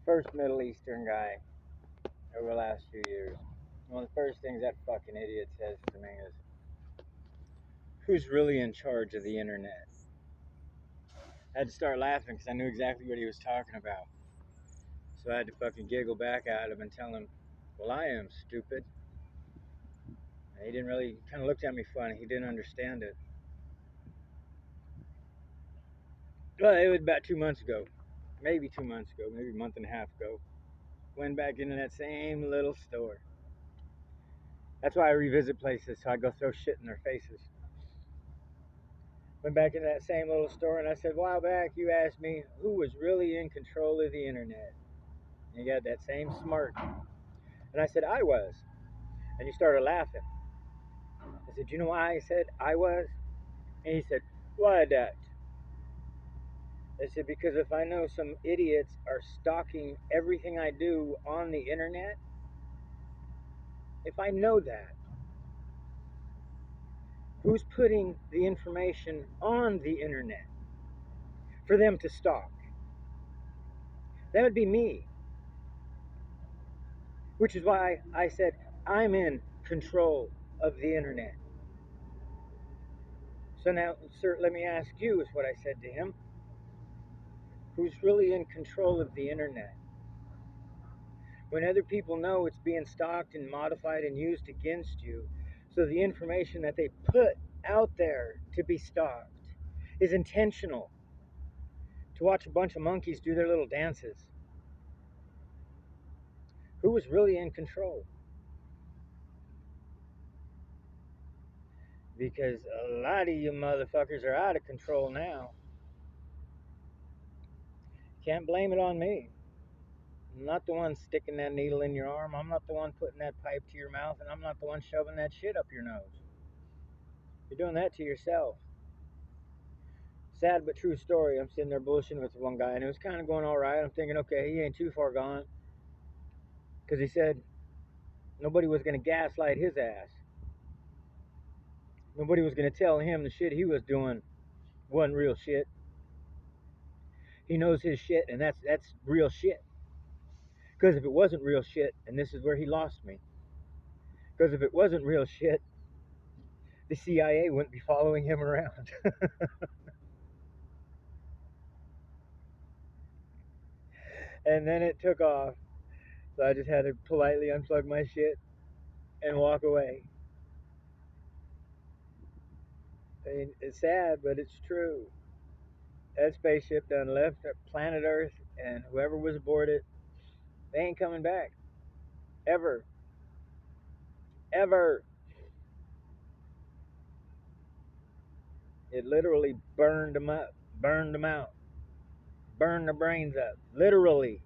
first Middle Eastern guy over the last few years. One of the first things that fucking idiot says to me is, "Who's really in charge of the internet?" I had to start laughing because I knew exactly what he was talking about. So I had to fucking giggle back at him and tell him, "Well, I am, stupid." And he didn't really, kind of looked at me funny. He didn't understand it. Well, it was about 2 months ago. Maybe 2 months ago, maybe a month and a half ago. Went back into that same little store. That's why I revisit places, so I go throw shit in their faces. Went back into that same little store and I said, "A while back you asked me who was really in control of the internet." And you got that same smirk. And I said, "I was." And you started laughing. I said, "You know why I said I was?" And he said, "Why that?" I said, "Because if I know some idiots are stalking everything I do on the internet, if I know that, who's putting the information on the internet for them to stalk? That would be me. Which is why I said I'm in control of the internet. So now, sir, let me ask you, is what I said to him. Who's really in control of the internet? When other people know it's being stalked and modified and used against you, so the information that they put out there to be stalked is intentional, to watch a bunch of monkeys do their little dances. Who was really in control? Because a lot of you motherfuckers are out of control now. Can't blame it on me. I'm not the one sticking that needle in your arm. I'm not the one putting that pipe to your mouth, and I'm not the one shoving that shit up your nose. You're doing that to yourself. Sad but true story. I'm sitting there bullshitting with one guy, and it was kind of going all right. I'm thinking, okay, he ain't too far gone, because he said nobody was going to gaslight his ass. Nobody was going to tell him the shit he was doing wasn't real shit. He knows his shit, and that's real shit. Because if it wasn't real shit, and this is where he lost me, because if it wasn't real shit, the CIA wouldn't be following him around. And then it took off. So I just had to politely unplug my shit and walk away. I mean, it's sad, but it's true. That spaceship done left planet Earth, and whoever was aboard it, they ain't coming back. Ever. Ever. It literally burned them up, burned them out, burned their brains up. Literally.